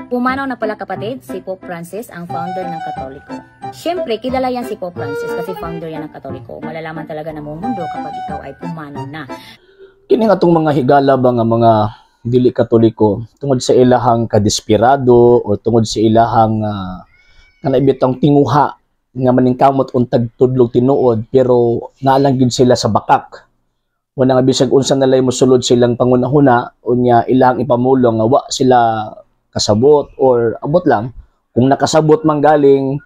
Pumanaw na pala kapatid, si Pope Francis ang founder ng Katoliko. Siyempre, kilala yan si Pope Francis kasi founder yan ng Katoliko. Malalaman talaga ng mundo kapag ikaw ay pumanaw na. Kini nga itong mga higala ba nga mga dili Katoliko tungod sa ilahang kadespirado o tungod sa ilahang kanabitang tinguha nga maningkamot untag tudlog tinuod pero naalang gid sila sa bakak. Wala nga bisag unsa nalay mosulod silang pangunahuna unya ilang ipamulong nga wa sila kasabot or abot lang kung nakasabot man galing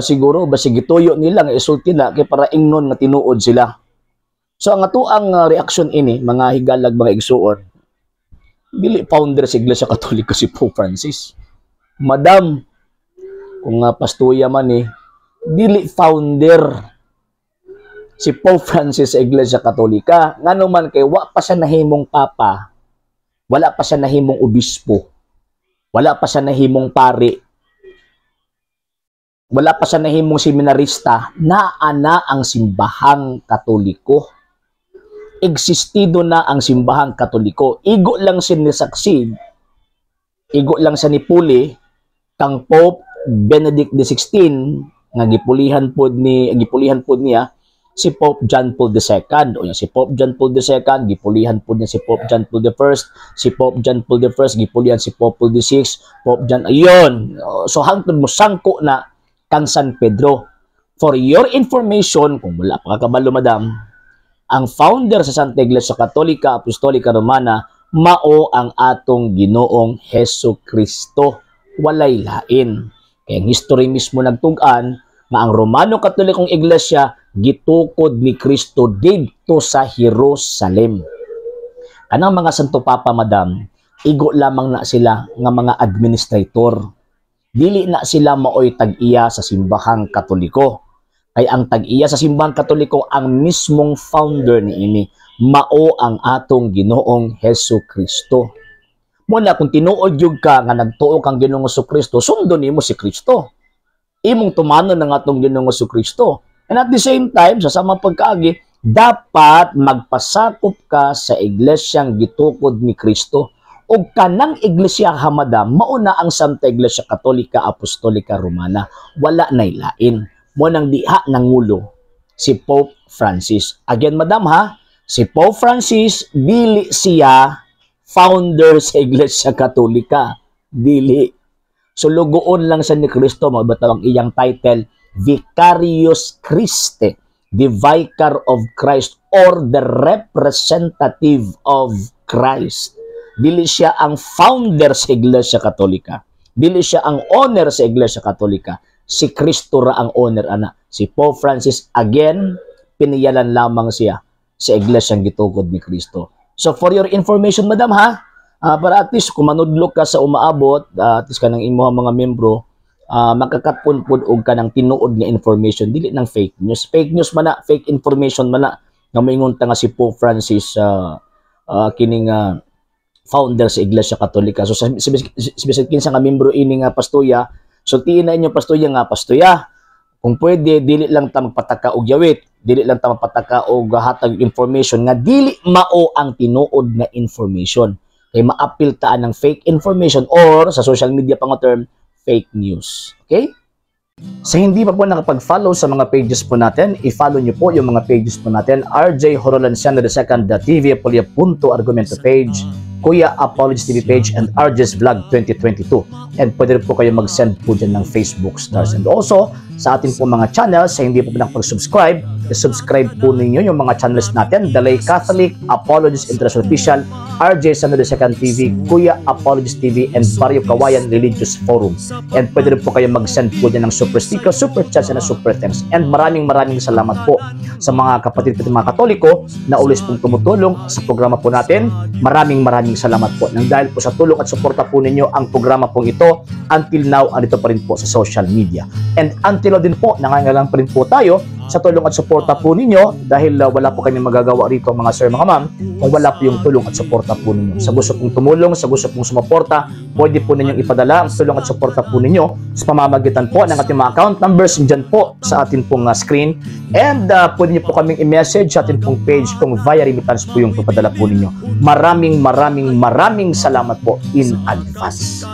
siguro basig gituyo nila nga isulti na kay para ingnon nga tinuod sila. So ang atuang reaksyon ini mga higalag mga igsuon dili founder sa Iglesia Katoliko si Pope Francis. Madam kung pastuya man dili founder si Pope Francis sa Iglesia Katolika. Ngano man kay wa pa siya nahimong papa, wala pa siya nahimong obispo, wala pa siya nahimong pari, wala pa siya nahimong seminarista, naana ang simbahang Katoliko. Existido na ang simbahang Katoliko. Igo lang siya ni Saksib, igo lang siya ni Puli, kang Pope Benedict XVI, nga gipulihan pod niya si Pope John Paul II. O si Pope John Paul II, gipulihan pod niya si Pope John Paul I. Si Pope John Paul I, gipulihan si Pope Paul VI. Pope John, ayun. So hangtod mo sangko na kang San Pedro. For your information, kung wala pa kakabalo madam, ang founder sa Santa Iglesia Katolika Apostolika Romana mao ang atong Ginoong Hesus Kristo. Walay lain. Kaya ang history mismo nagtug-an nga ang Romano Katolikong Iglesia gitukod ni Kristo didto sa Jerusalem. Kanang mga Santo Papa madam, igo lamang na sila nga mga administrator. Dili na sila maoy tag-iya sa simbahang Katoliko. Kay ang tag-iya sa simbahang Katoliko ang mismong founder niini, mao ang atong Ginoong Hesus Kristo. Muna kung tinuod jud ka nga nagtuo kang Ginoong Hesus Kristo, sundon nimo si Kristo. Imong tumanon ng atong Ginoong Hesus Kristo. And at the same time, sa samang pagkaagi, dapat magpasakop ka sa iglesyang gitukod ni Kristo. O kanang iglesia hamadam, mauna ang Santa Iglesia Katolika Apostolika Romana. Wala na ilain. Munang diha nangulo si Pope Francis. Again, madam ha, si Pope Francis, dili siya founder sa Iglesia Katolika. Dili. So, lugoon lang siya ni Kristo. Magbataw ang iyang title, Vicarius Christi, the Vicar of Christ or the representative of Christ. Dili siya ang founder sa Iglesia Katolika. Dili siya ang owner sa Iglesia Katolika. Si Kristo ra ang owner ana. Si Pope Francis again piniyalan lamang siya sa iglesyang gitukod ni Kristo. So for your information madam ha, para at least kung manudlok ka sa umaabot, at least kanang imong mga membro, makakatpunpod og kanang tinuod nga information, dili nang fake news. Fake news man na, fake information man na nga moingon ta nga si Pope Francis kining founder sa Iglesia Katolika. So sa bisag kinsa nga membro ini nga pastoya, so tiin na inyo pastoya nga pastoya. Kung pwede dili lang ta magpataka og yawit, dili lang ta magpataka og hatag information nga dili mao ang tinuod nga information. Kay maapil ta ng fake information or sa social media pang term fake news. Okay? Sa hindi pa po nakapag-follow sa mga pages po natin, i-follow nyo po yung mga pages po natin. RJ Horolanciano II TV, Argumento page, Kuya Apologist TV page, and RJ's Vlog 2022. And pwede rin po kayo mag-send po dyan ng Facebook stars. And also, sa ating po mga channels, sa hindi po nakapag-subscribe, subscribe po ninyo yung mga channels natin, The Lay Catholic, Apologist International Official, RJ Sano II TV, Kuya Apologist TV, and Barrio Kawayan Religious Forum. And pwede rin po kayo mag-send po dyan ng super sticker, super chats, and super thanks. And maraming salamat po sa mga kapatid at mga Katoliko na ulis pong tumutulong sa programa po natin. Maraming salamat po. Nang dahil po sa tulong at suporta po ninyo, ang programa pong ito, until now, andito pa rin po sa social media. And until now din po, nangangailangan pa rin po tayo sa tulong at suporta po ninyo dahil wala po kami magagawa rito mga sir, mga ma'am, kung wala po yung tulong at suporta po ninyo. Sa gusto pong tumulong, sa gusto pong sumuporta, pwede po ninyong ipadala ang tulong at suporta po ninyo sa pamamagitan po ng ating mga account numbers dyan po sa ating pong screen. And pwede nyo po kaming i-message sa ating pong page kung via remittance po yung papadala po ninyo. Maraming salamat po in advance.